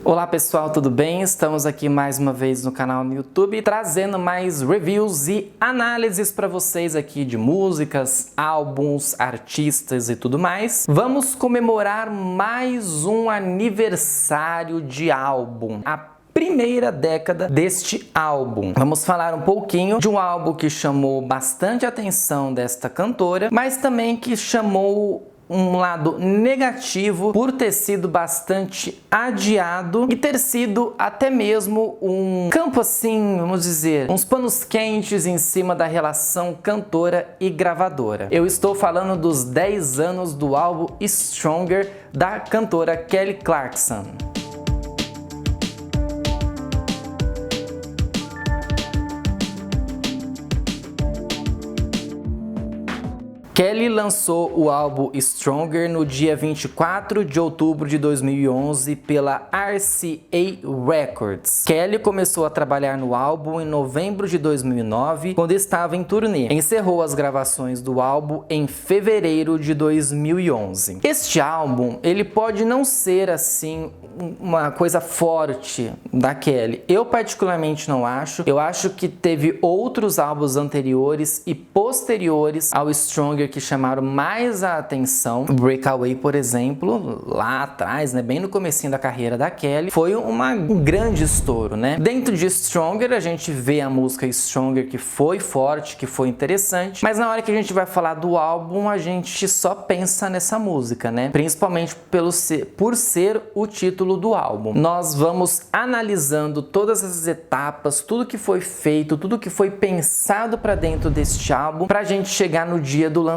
Olá pessoal, tudo bem? Estamos aqui mais uma vez no canal no YouTube trazendo mais reviews e análises para vocês aqui de músicas, álbuns, artistas e tudo mais. Vamos comemorar mais um aniversário de álbum, a primeira década deste álbum. Vamos falar um pouquinho de um álbum que chamou bastante atenção desta cantora, mas também que chamou um lado negativo por ter sido bastante adiado e ter sido até mesmo um campo assim, vamos dizer, uns panos quentes em cima da relação cantora e gravadora. Eu estou falando dos 10 anos do álbum Stronger da cantora Kelly Clarkson. Kelly lançou o álbum Stronger no dia 24 de outubro de 2011 pela RCA Records. Kelly começou a trabalhar no álbum em novembro de 2009, quando estava em turnê. Encerrou as gravações do álbum em fevereiro de 2011. Este álbum, ele pode não ser assim uma coisa forte da Kelly. Eu particularmente não acho. Eu acho que teve outros álbuns anteriores e posteriores ao Stronger que chamaram mais a atenção. Breakaway, por exemplo, lá atrás, né, bem no comecinho da carreira da Kelly, foi um grande estouro, né? Dentro de Stronger, a gente vê a música Stronger que foi forte, que foi interessante, mas na hora que a gente vai falar do álbum, a gente só pensa nessa música, né? Principalmente por ser o título do álbum. Nós vamos analisando todas as etapas, tudo que foi feito, tudo que foi pensado para dentro deste álbum, pra gente chegar no dia do lançamento.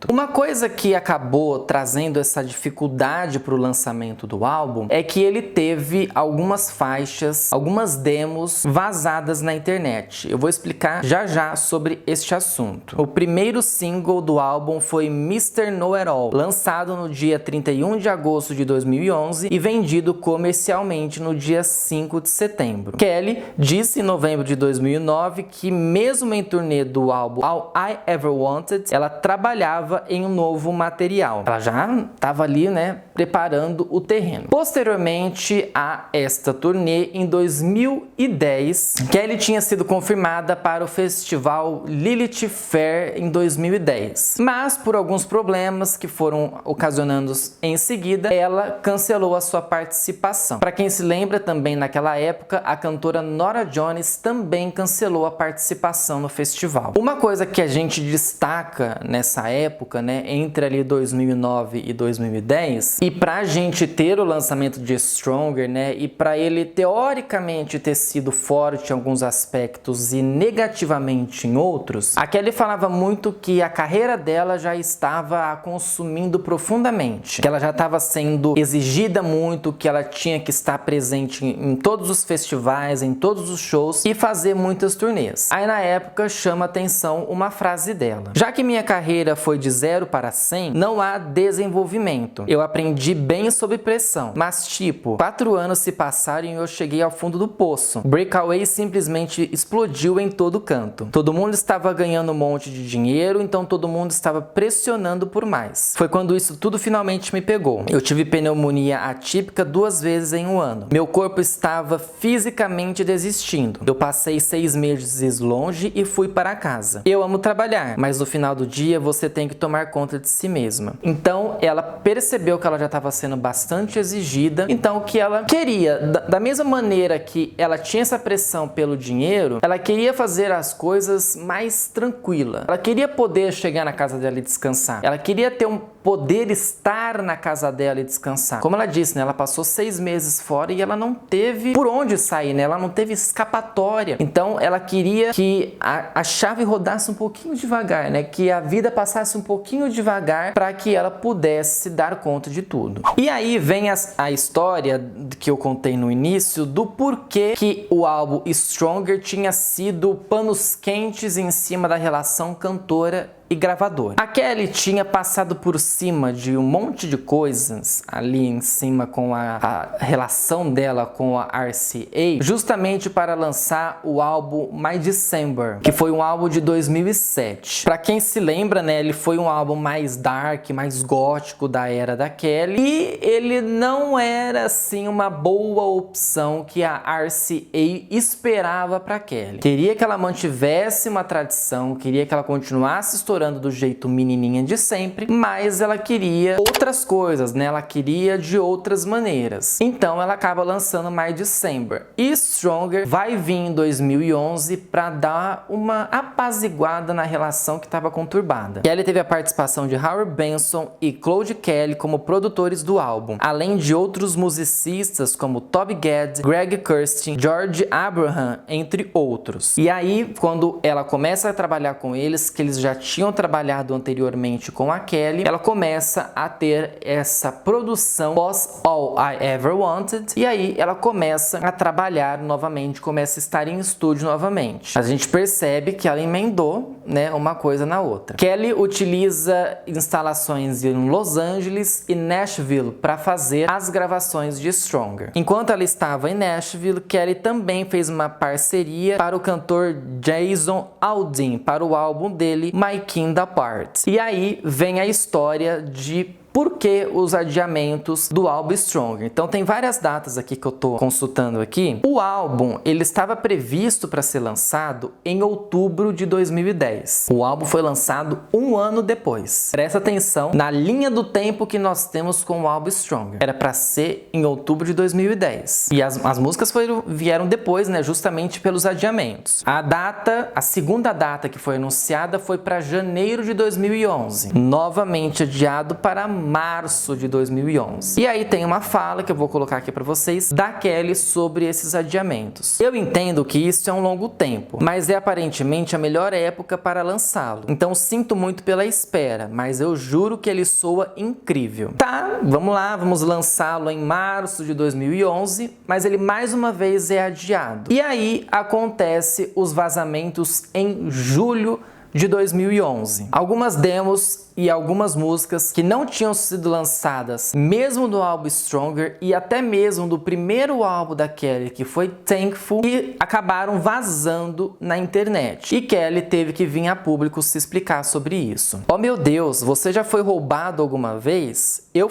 Uma coisa que acabou trazendo essa dificuldade para o lançamento do álbum é que ele teve algumas faixas, algumas demos vazadas na internet. Eu vou explicar já já sobre este assunto. O primeiro single do álbum foi Mr. Know-It-All, lançado no dia 31 de agosto de 2011 e vendido comercialmente no dia 5 de setembro. Kelly disse em novembro de 2009 que mesmo em turnê do álbum All I Ever Wanted, ela trabalhava em um novo material. Ela já estava ali, né, preparando o terreno. Posteriormente a esta turnê, em 2010, Kelly tinha sido confirmada para o festival Lilith Fair em 2010. Mas por alguns problemas que foram ocasionando em seguida, ela cancelou a sua participação. Para quem se lembra, também naquela época, a cantora Norah Jones também cancelou a participação no festival. Uma coisa que a gente destaca nessa época, né, entre ali 2009 e 2010, e pra gente ter o lançamento de Stronger, né, e pra ele teoricamente ter sido forte em alguns aspectos e negativamente em outros, a Kelly falava muito que a carreira dela já estava a consumindo profundamente, que ela já estava sendo exigida muito, que ela tinha que estar presente em todos os festivais, em todos os shows e fazer muitas turnês. Aí na época chama atenção uma frase dela: já que minha carreira foi de 0 para 100, não há desenvolvimento. Eu aprendi bem sob pressão, mas tipo, 4 anos se passaram e eu cheguei ao fundo do poço. Breakaway simplesmente explodiu em todo canto. Todo mundo estava ganhando um monte de dinheiro, então todo mundo estava pressionando por mais. Foi quando isso tudo finalmente me pegou. Eu tive pneumonia atípica 2 vezes em um ano. Meu corpo estava fisicamente desistindo. Eu passei 6 meses longe e fui para casa. Eu amo trabalhar, mas no final do dia você tem que tomar conta de si mesma. Então ela percebeu que ela já estava sendo bastante exigida, então que ela queria, da mesma maneira que ela tinha essa pressão pelo dinheiro, ela queria fazer as coisas mais tranquila. Ela queria poder chegar na casa dela e descansar. Ela queria ter poder estar na casa dela e descansar. Como ela disse, né, ela passou 6 meses fora e ela não teve por onde sair, né? Ela não teve escapatória. Então ela queria que a chave rodasse um pouquinho devagar, né? Que a vida passasse um pouquinho devagar para que ela pudesse dar conta de tudo. E aí vem a história que eu contei no início do porquê que o álbum Stronger tinha sido panos quentes em cima da relação cantora e gravadora. A Kelly tinha passado por cima de um monte de coisas ali em cima com a relação dela com a RCA, justamente para lançar o álbum My December, que foi um álbum de 2007. Para quem se lembra, né, ele foi um álbum mais dark, mais gótico da era da Kelly, e ele não era assim uma boa opção que a RCA esperava para Kelly. Queria que ela mantivesse uma tradição, queria que ela continuasse estourando do jeito menininha de sempre, mas ela queria outras coisas, né? Ela queria de outras maneiras. Então ela acaba lançando My December. E Stronger vai vir em 2011 para dar uma apaziguada na relação que estava conturbada. Kelly teve a participação de Howard Benson e Claude Kelly como produtores do álbum, além de outros musicistas como Toby Gad, Greg Kurstin, George Abraham, entre outros. E aí, quando ela começa a trabalhar com eles, que eles já tinham trabalhado anteriormente com a Kelly, ela começa a ter essa produção pós All I Ever Wanted, e aí ela começa a trabalhar novamente, começa a estar em estúdio novamente. A gente percebe que ela emendou, né, uma coisa na outra. Kelly utiliza instalações em Los Angeles e Nashville para fazer as gravações de Stronger. Enquanto ela estava em Nashville, Kelly também fez uma parceria para o cantor Jason Aldean para o álbum dele My Kind Apart. E aí vem a história de por que os adiamentos do álbum Stronger. Então tem várias datas aqui que eu tô consultando aqui. O álbum, ele estava previsto para ser lançado em outubro de 2010. O álbum foi lançado um ano depois. Presta atenção na linha do tempo que nós temos com o álbum Stronger. Era para ser em outubro de 2010. E as músicas vieram depois, né, justamente pelos adiamentos. A segunda data que foi anunciada foi para janeiro de 2011. Novamente adiado para março de 2011. E aí tem uma fala que eu vou colocar aqui para vocês da Kelly sobre esses adiamentos. Eu entendo que isso é um longo tempo, mas é aparentemente a melhor época para lançá-lo. Então sinto muito pela espera, mas eu juro que ele soa incrível. Tá, vamos lá, vamos lançá-lo em março de 2011, mas ele mais uma vez é adiado. E aí acontece os vazamentos em julho de 2011. Algumas demos e algumas músicas que não tinham sido lançadas mesmo do álbum Stronger e até mesmo do primeiro álbum da Kelly, que foi Thankful, e acabaram vazando na internet. E Kelly teve que vir a público se explicar sobre isso. Oh meu Deus, você já foi roubado alguma vez? Eu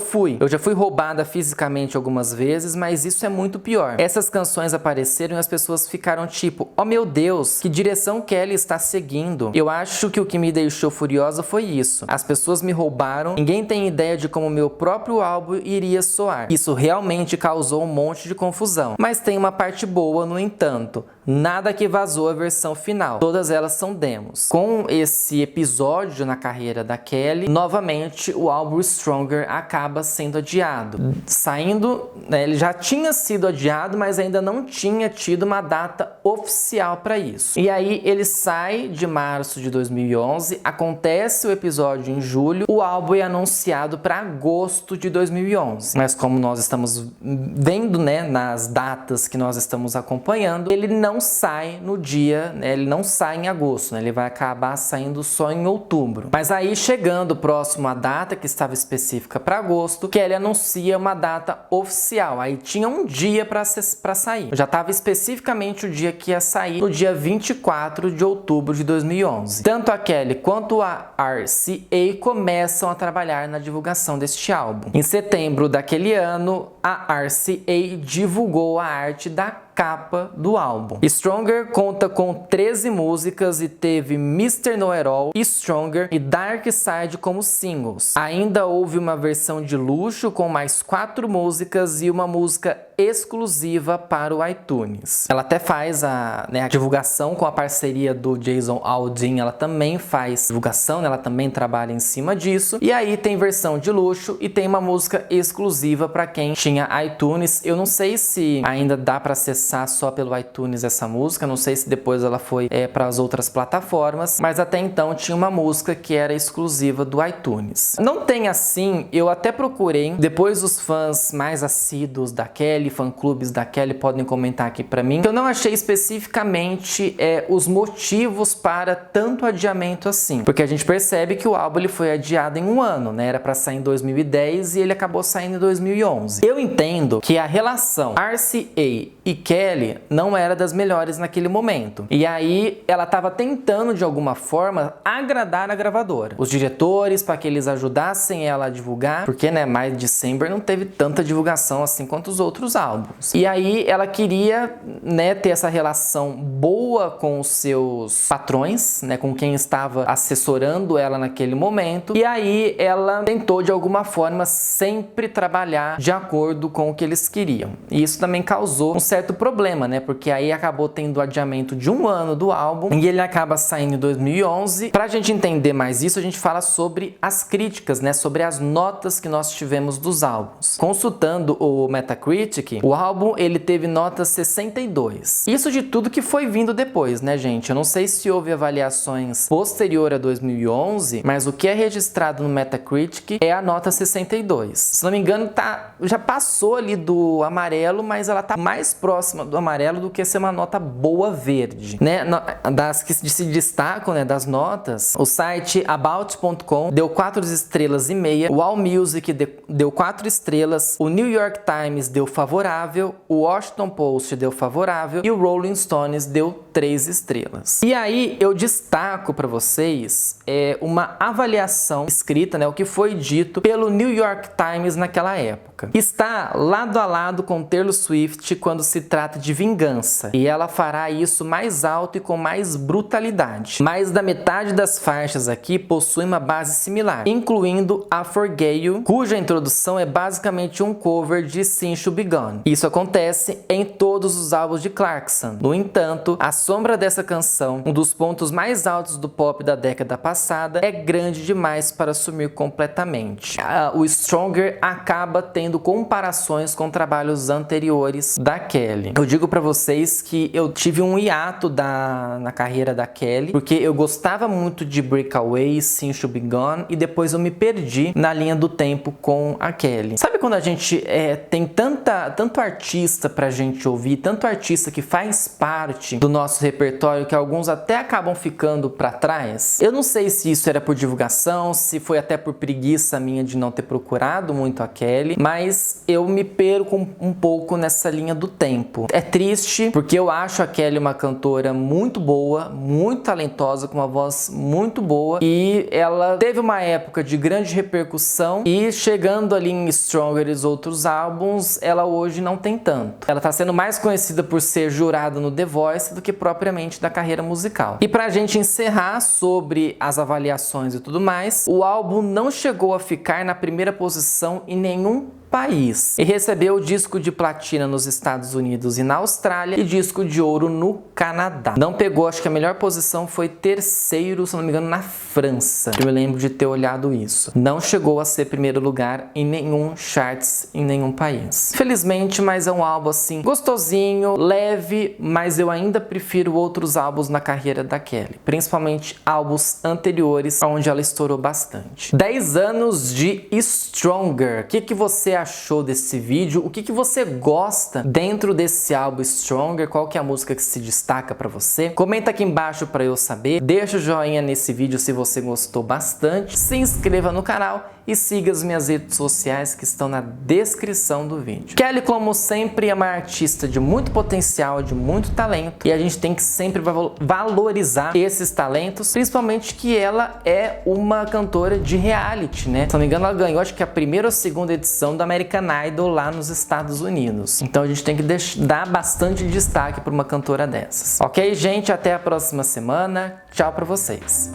já fui roubada fisicamente algumas vezes, mas isso é muito pior. Essas canções apareceram e as pessoas ficaram tipo, oh meu Deus, que direção Kelly está seguindo? Eu acho que o que me deixou furiosa foi isso. As pessoas me roubaram, ninguém tem ideia de como meu próprio álbum iria soar. Isso realmente causou um monte de confusão. Mas tem uma parte boa, no entanto. Nada que vazou a versão final. Todas elas são demos. Com esse episódio na carreira da Kelly, novamente o álbum Stronger acaba sendo adiado. Saindo, né, ele já tinha sido adiado, mas ainda não tinha tido uma data oficial para isso. E aí ele sai de março de 2011, acontece o episódio em julho, o álbum é anunciado para agosto de 2011. Mas como nós estamos vendo, né, nas datas que nós estamos acompanhando, ele não sai no dia, né, ele não sai em agosto, né, ele vai acabar saindo só em outubro. Mas aí, chegando próximo à data que estava específica para agosto, Kelly anuncia uma data oficial. Aí tinha um dia para sair. Já estava especificamente o dia que ia sair, no dia 24 de outubro de 2011. Tanto a Kelly quanto a RCA começam a trabalhar na divulgação deste álbum. Em setembro daquele ano, a RCA divulgou a arte da capa do álbum. Stronger conta com 13 músicas e teve Mr. Know-It-All, Stronger e Dark Side como singles. Ainda houve uma versão de luxo com mais 4 músicas e uma música exclusiva para o iTunes. Ela até faz a divulgação com a parceria do Jason Aldean, ela também faz divulgação, ela também trabalha em cima disso. E aí tem versão de luxo e tem uma música exclusiva para quem tinha iTunes. Eu não sei se ainda dá para acessar só pelo iTunes essa música, não sei se depois ela foi para as outras plataformas, mas até então tinha uma música que era exclusiva do iTunes. Não tem assim, eu até procurei, depois os fãs mais assíduos da Kelly Kelly, fã-clubes da Kelly, podem comentar aqui pra mim. Eu não achei especificamente os motivos para tanto adiamento assim, porque a gente percebe que o álbum ele foi adiado em um ano, né? Era pra sair em 2010 e ele acabou saindo em 2011. Eu entendo que a relação RCA e Kelly não era das melhores naquele momento. E aí ela estava tentando de alguma forma agradar a gravadora, os diretores, para que eles ajudassem ela a divulgar, porque né, My December não teve tanta divulgação assim quanto os outros álbuns. E aí ela queria, né, ter essa relação boa com os seus patrões, né, com quem estava assessorando ela naquele momento. E aí ela tentou de alguma forma sempre trabalhar de acordo com o que eles queriam. E isso também causou um certo problema, né, porque aí acabou tendo adiamento de um ano do álbum e ele acaba saindo em 2011. Pra gente entender mais isso, a gente fala sobre as críticas, né, sobre as notas que nós tivemos dos álbuns. Consultando o Metacritic, o álbum ele teve nota 62. Isso de tudo que foi vindo depois, né, gente? Eu não sei se houve avaliações posterior a 2011, mas o que é registrado no Metacritic é a nota 62. Se não me engano, já passou ali do amarelo, mas ela tá mais próxima do amarelo do que ser uma nota boa verde, né? Das que se destacam, né, das notas, o site About.com deu 4,5 estrelas, o AllMusic deu 4 estrelas, o New York Times deu favorável, o Washington Post deu favorável e o Rolling Stones deu 3 estrelas. E aí eu destaco para vocês uma avaliação escrita, né, o que foi dito pelo New York Times naquela época. Está lado a lado com Taylor Swift quando se trata de vingança, e ela fará isso mais alto e com mais brutalidade. Mais da metade das faixas aqui possui uma base similar, incluindo a Forget You, cuja introdução é basicamente um cover de Since You Begun. Isso acontece em todos os álbuns de Clarkson. No entanto, a sombra dessa canção, um dos pontos mais altos do pop da década passada, é grande demais para sumir completamente. O Stronger acaba tendo comparações com trabalhos anteriores da Kelly. Eu digo para vocês que eu tive um hiato na carreira da Kelly, porque eu gostava muito de Breakaway, Since You Begun, e depois eu me perdi na linha do tempo com a Kelly. Sabe quando a gente tem tanto artista pra gente ouvir, tanto artista que faz parte do nosso repertório, que alguns até acabam ficando pra trás? Eu não sei se isso era por divulgação, se foi até por preguiça minha de não ter procurado muito a Kelly, mas eu me perco um pouco nessa linha do tempo. É triste, porque eu acho a Kelly uma cantora muito boa, muito talentosa, com uma voz muito boa, e ela teve uma época de grande repercussão, e chegando ali em Stronger e os outros álbuns, ela hoje não tem tanto. Ela tá sendo mais conhecida por ser jurada no The Voice do que propriamente da carreira musical. E pra gente encerrar sobre as avaliações e tudo mais, o álbum não chegou a ficar na primeira posição em nenhum país e recebeu o disco de platina nos Estados Unidos e na Austrália e disco de ouro no Canadá. Não pegou, acho que a melhor posição foi terceiro, se não me engano, na França. Eu me lembro de ter olhado isso. Não chegou a ser primeiro lugar em nenhum charts em nenhum país. Infelizmente, mas é um álbum assim gostosinho, leve, mas eu ainda prefiro outros álbuns na carreira da Kelly, principalmente álbuns anteriores, onde ela estourou bastante. 10 anos de Stronger. O que você achou desse vídeo? O que você gosta dentro desse álbum Stronger? Qual que é a música que se destaca pra você? Comenta aqui embaixo pra eu saber. Deixa o joinha nesse vídeo se você gostou bastante. Se inscreva no canal e siga as minhas redes sociais que estão na descrição do vídeo. Kelly, como sempre, é uma artista de muito potencial, de muito talento, e a gente tem que sempre valorizar esses talentos, principalmente que ela é uma cantora de reality, né? Se não me engano, ela ganhou, acho que a primeira ou segunda edição do American Idol lá nos Estados Unidos. Então a gente tem que dar bastante destaque para uma cantora dessas. Ok, gente? Até a próxima semana. Tchau pra vocês.